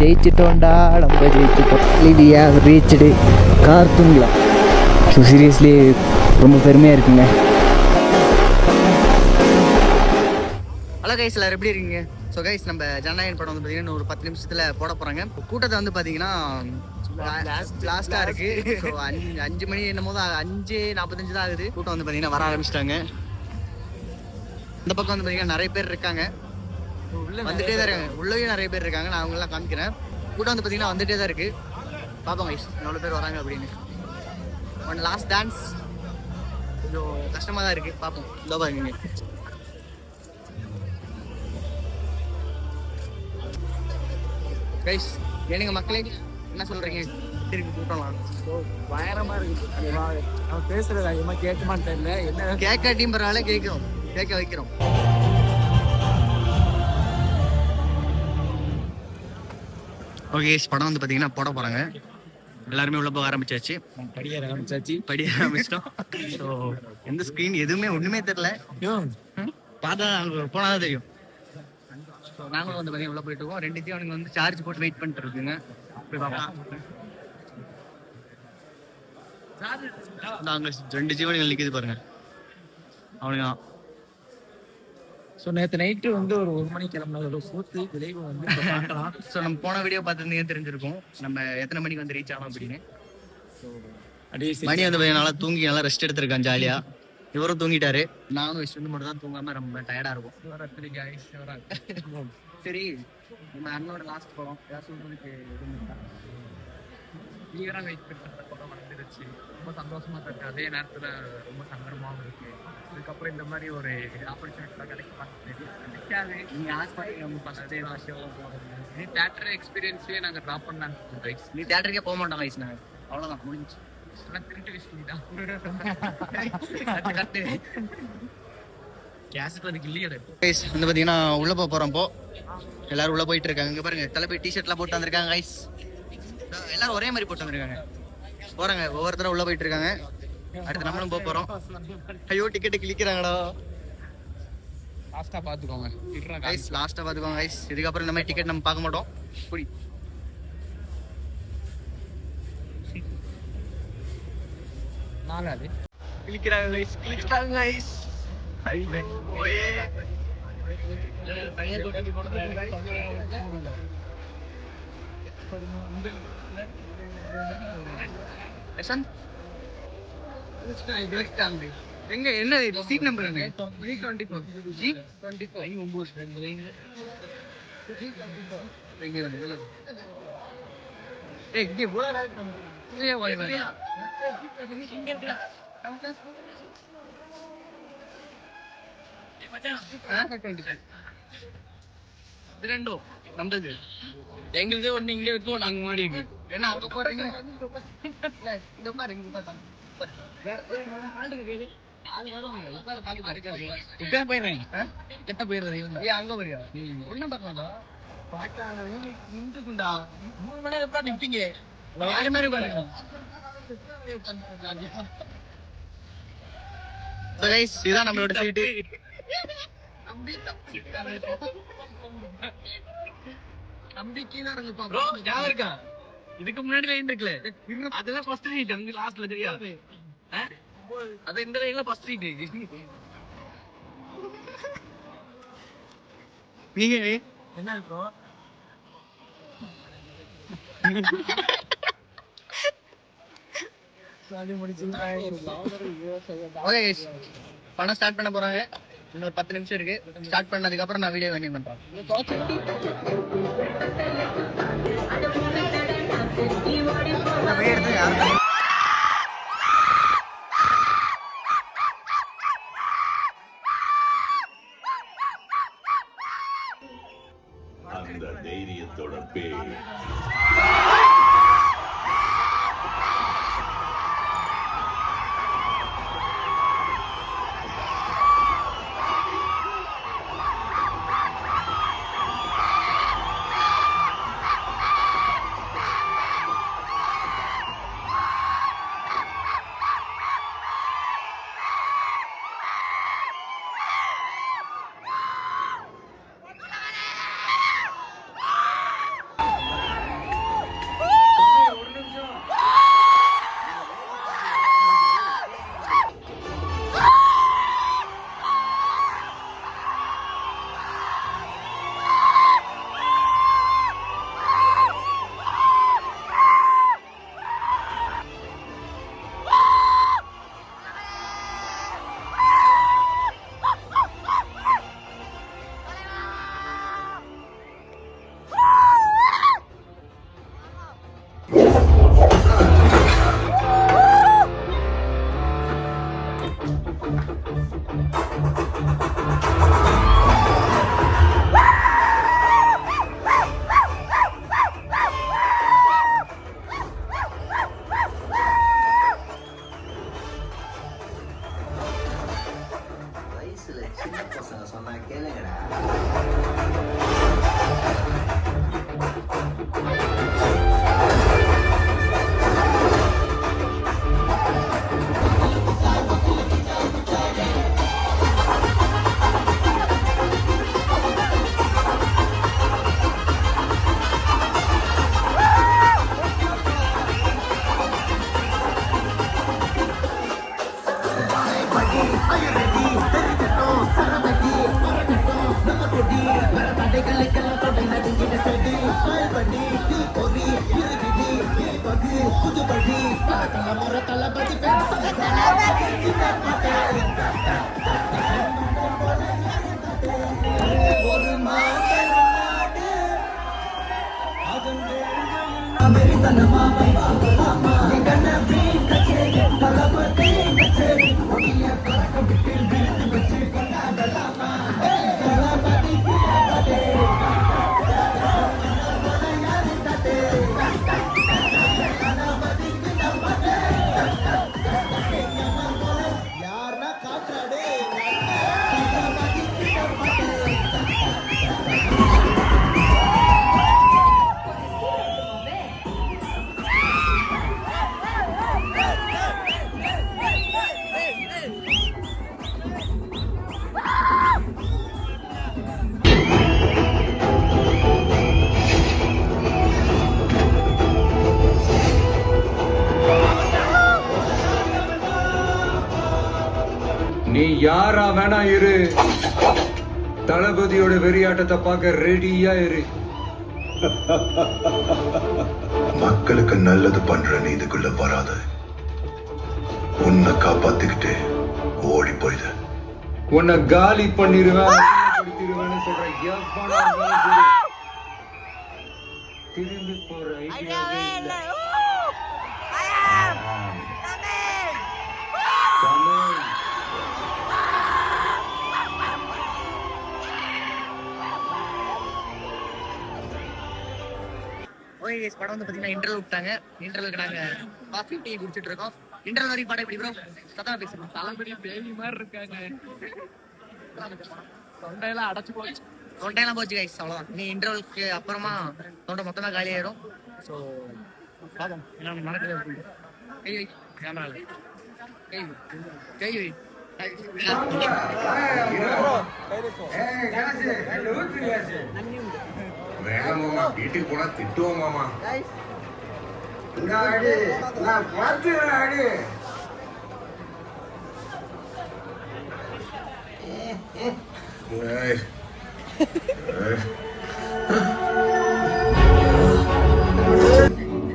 ஜெயிச்சிட்டோம்டா, நம்ம ஜெயிச்சிட்டோம். We have reached கார்த்தூன்லா. ஸோ சீரியஸ்லி ரொம்ப பெருமையாக இருக்குங்க. ஹலோ கைஸ், எல்லாரும் எப்படி இருக்கீங்க? ஸோ கைஸ், நம்ம ஜனநாயகன் படம் வந்து பார்த்தீங்கன்னா ஒரு 10 நிமிஷத்தில் போட போகிறாங்க. கூட்டத்தை வந்து பார்த்தீங்கன்னா லாஸ்ட்டாக இருக்குது. ஸோ 5 மணி என்னமோ தான், 5:45 தான் ஆகுது. கூட்டம் வந்து பார்த்தீங்கன்னா வர ஆரம்பிச்சிட்டாங்க. இந்த பக்கம் வந்து பார்த்தீங்கன்னா நிறைய பேர் இருக்காங்க, வந்துட்டே தான் இருக்காங்க. உள்ளேயும் நிறைய பேர் இருக்காங்க, நான் அவங்களெலாம் காமிக்கிறேன். கூட்டம் வந்து பார்த்தீங்கன்னா வந்துட்டே தான் இருக்குது. பார்ப்போம் கைஸ் எவ்வளோ பேர் வராங்க அப்படின்னு. ஒன் லாஸ்ட் டான்ஸ் கொஞ்சம் கஷ்டமாக தான் இருக்குது, பார்ப்போம். இதோ பாருங்க கைஸ், ஏனுங்க மக்களே, என்ன சொல்கிறீங்க? திருப்பி கூட்டலாம் பயங்கரமா இருக்கு. அவன் பேசுறது அதிகமா கேட்குமான்னு தெரியல. என்ன கேட்காட்டியும் பரவாயில்ல, கேட்குறோம், கேட்க வைக்கிறோம். ஓகே, படம் வந்து பார்த்தீங்கன்னா போட போகிறாங்க. எல்லாருமே உள்ள போக ஆரம்பிச்சாச்சு, படிய ஆரம்பிச்சிட்டோம். ஸோ எந்த ஸ்க்ரீன் எதுவுமே ஒன்றுமே தெரில, பார்த்தா அங்கே போனால் தான் தெரியும். ஸோ நாங்களும் வந்து பார்த்தீங்கன்னா உள்ள போயிட்டு இருக்கோம். 2 அவனுங்க வந்து சார்ஜ் போட்டு வெயிட் பண்ணிட்டு இருக்குங்க. போய் பார்ப்போம். நாங்கள் 2 ஜீவன்கள் நிற்கிது பாருங்க, அவனுங்க. ஸோ நேற்று நைட்டு வந்து ஒரு 1 மணி கிளம்புனதோட கூத்து விளைவு வந்து பார்க்கலாம். ஸோ நம்ம போன வீடியோ பார்த்துருந்தீங்க, தெரிஞ்சிருக்கும் நம்ம எத்தனை மணிக்கு வந்து ரீச் ஆனோம் அப்படின்னு. மணி வந்து நல்லா தூங்கி நல்லா ரெஸ்ட் எடுத்திருக்கான் ஜாலியா. இவரும் தூங்கிட்டாரு, நானும் ரெஸ்ட் வந்து மட்டும் தான் தூங்காம ரொம்ப டயர்டா இருக்கும். சரி, நம்ம அண்ணனோட லாஸ்ட் படம் ஏதாவது சொல்றதுக்கு கிளியரா வெயிட் பண்ணுற படம் வந்துருச்சு. ரொம்ப சந்தோஷமா இருக்கு, அதே நேரத்தில் ரொம்ப சங்கடமாகவும் இருக்கு. இதுக்கப்புறம் இந்த மாதிரி ஒரு ஆப்பர்ச்சுனிட்டிலாம் கிடைக்காது. நீங்க ஆஸ்பத்திரி ஃபர்ஸ்ட் நீ தேட்டர் எக்ஸ்பீரியன்ஸே நாங்கள் ட்ராப் பண்ணாங்க. நீ தேட்டருக்கே போக மாட்டோம் வயசு, நாங்கள் அவ்வளோதான் முடிஞ்சு. திருட்டு விஷயம் தான். வந்து பாத்தீங்கன்னா உள்ள போக போறோம். எல்லாரும் உள்ள போயிட்டு இருக்காங்க. இங்க பாருங்க, தலைப்பை டிஷர்ட்லாம் போட்டு வந்திருக்காங்க கைஸ். எல்லாரும் ஒரே மாதிரி போட்டு வந்திருக்காங்க. போறாங்க, ஒவ்வொருத்தரும் உள்ள போயிட்டு இருக்காங்க. அடுத்து நம்மளும் போக போறோம். ஐயோ, டிக்கெட்டு கிளிக்கிறாங்கடா. லாஸ்டா பாத்துக்கோங்க கைஸ், லாஸ்டா பாத்துக்கோங்க கைஸ். இதுக்கப்புறம் இந்த மாதிரி டிக்கெட் நம்ம பார்க்க மாட்டோம். புடி நாலாவது கிளிக்கிறாங்க கைஸ், கிளிக்கிறாங்க கைஸ். எங்க என்ன சீட் நம்பர் என்ன? G24 ஏய் இங்க போடா. ஏய் வாய் வாய் இங்க இருக்கடா. இது ரெண்டும் நம்மது. எங்களுதே ஒண்ணு இங்கே இருக்கும், நாங்க மாடி இருக்கு. ஏன்னா அங்க போறீங்க இந்த மாதிரி இங்க பார்த்தா அங்க போறியா? ஒன்னும் பார்க்கலாம்டா, நின்றுக்குண்டா. 3 மணி நேரம் எப்படா நிப்பீங்க? வேற மாதிரி பாருங்க. இதான் நம்மளோட சீட்டு. இதுக்கு முன்னாடி லைன் இருக்குல்ல, அதெல்லாம் ஃபர்ஸ்ட் சீட். அங்க லாஸ்ட்ல தெரியாது, அது இந்த லைன்ல ஃபர்ஸ்ட் சீட். நீங்க என்ன இருக்கும்? படம் ஸ்டார்ட் பண்ண போறாங்க. இன்னொரு 10 நிமிஷம் இருக்கு. ஸ்டார்ட் பண்ணதுக்கு அப்புறம் நான் வீடியோ கண்டினியூ பண்றேன். அந்த தைரியத்தோட பேர் நீ யாரா வேணா இரு, தளபதியோட வெறியாட்டத்தை பார்க்க ரெடியா இரு. மக்களுக்கு நல்லது பண்ற நீ இதுக்குள்ள வராத. உன்னை காப்பாத்திக்கிட்டு ஓடி போயிடு. உன்னை காலி பண்ணிடுவேன், படுத்திடுவேன்னு சொல்ற எவனா இருந்தாலும் சரி, திரும்பி போற ஐடியாவே இல்லை. தமிழ் ஓகே கைஸ், படம் வந்து பார்த்தீங்கன்னா இன்டர்வல் விட்டாங்க. இன்டர்வலுக்கு நாங்கள் காஃபி டீ குடிச்சிட்டு இருக்கோம். இன்டர்வல் வரைக்கும் படம் எப்படி ப்ரோ? சத்தமாக பேசணும். தளபதி பேய் மாதிரி இருக்காங்க. தொண்டையெல்லாம் அடைச்சு போச்சு. தொண்டையெல்லாம் போச்சு கைஸ், அவ்வளோதான். நீ இன்டர்வலுக்கு அப்புறமா தொண்டை மொத்தமாக காலி ஆயிடும். ஸோ பார்ப்போம் என்ன நடக்குது. கை வை கேமராவில், கை வை, கை வை. வேணாமாமா, வீட்டுக்கு போனா திட்டுவோம் மாமா.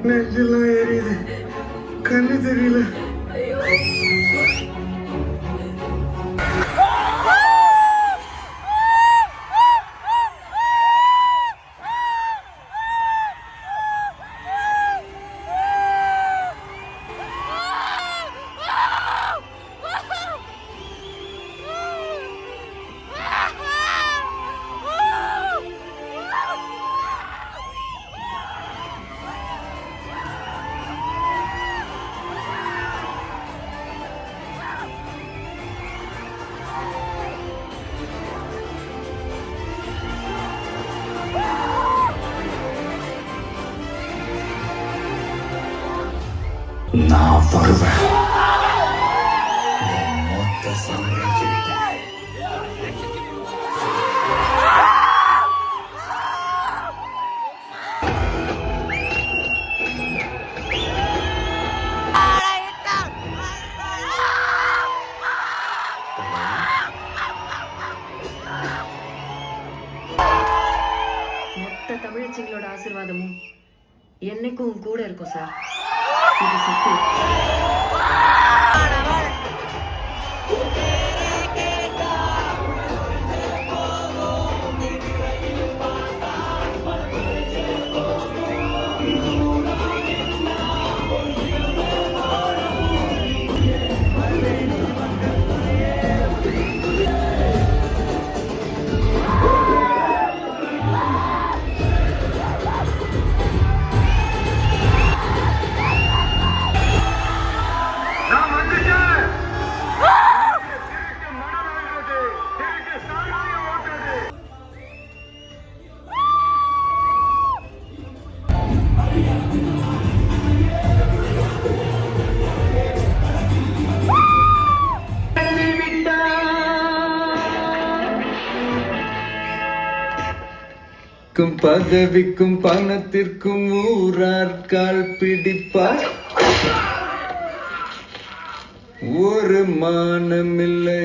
நெஞ்செல்லாம் எரியுது, கண்ணு தெரியல. நான் வருவேன். மொத்த சாம்ராஜ்யத்தை மொத்த தமிழச்சிங்களோட ஆசீர்வாதமும் என்னைக்கும் கூட இருக்கும் சார். இது சக்தி. காசுக்கும் பதவிக்கும் பணத்திற்கும் ஊரார் கால் பிடிப்பார் ஒரு மானமில்லை.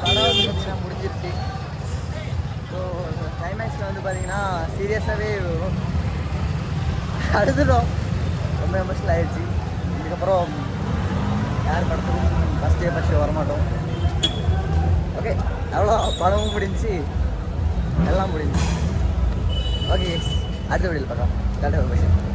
படம் முடிஞ்சிருச்சு. ஸோ கிளைமேக்ஸில் வந்து பார்த்தீங்கன்னா சீரியஸாகவே அழுதுடும். ரொம்ப எமோஷனல் ஆகிடுச்சு. இதுக்கப்புறம் யார் படத்துக்கும் ஃபஸ்ட்டு வரமாட்டோம். ஓகே, அவ்வளோ படமும் முடிஞ்சு எல்லாம் முடிஞ்சு. ஓகே, அடுத்த வீடியோவில் பார்க்கலாம். Tata bye.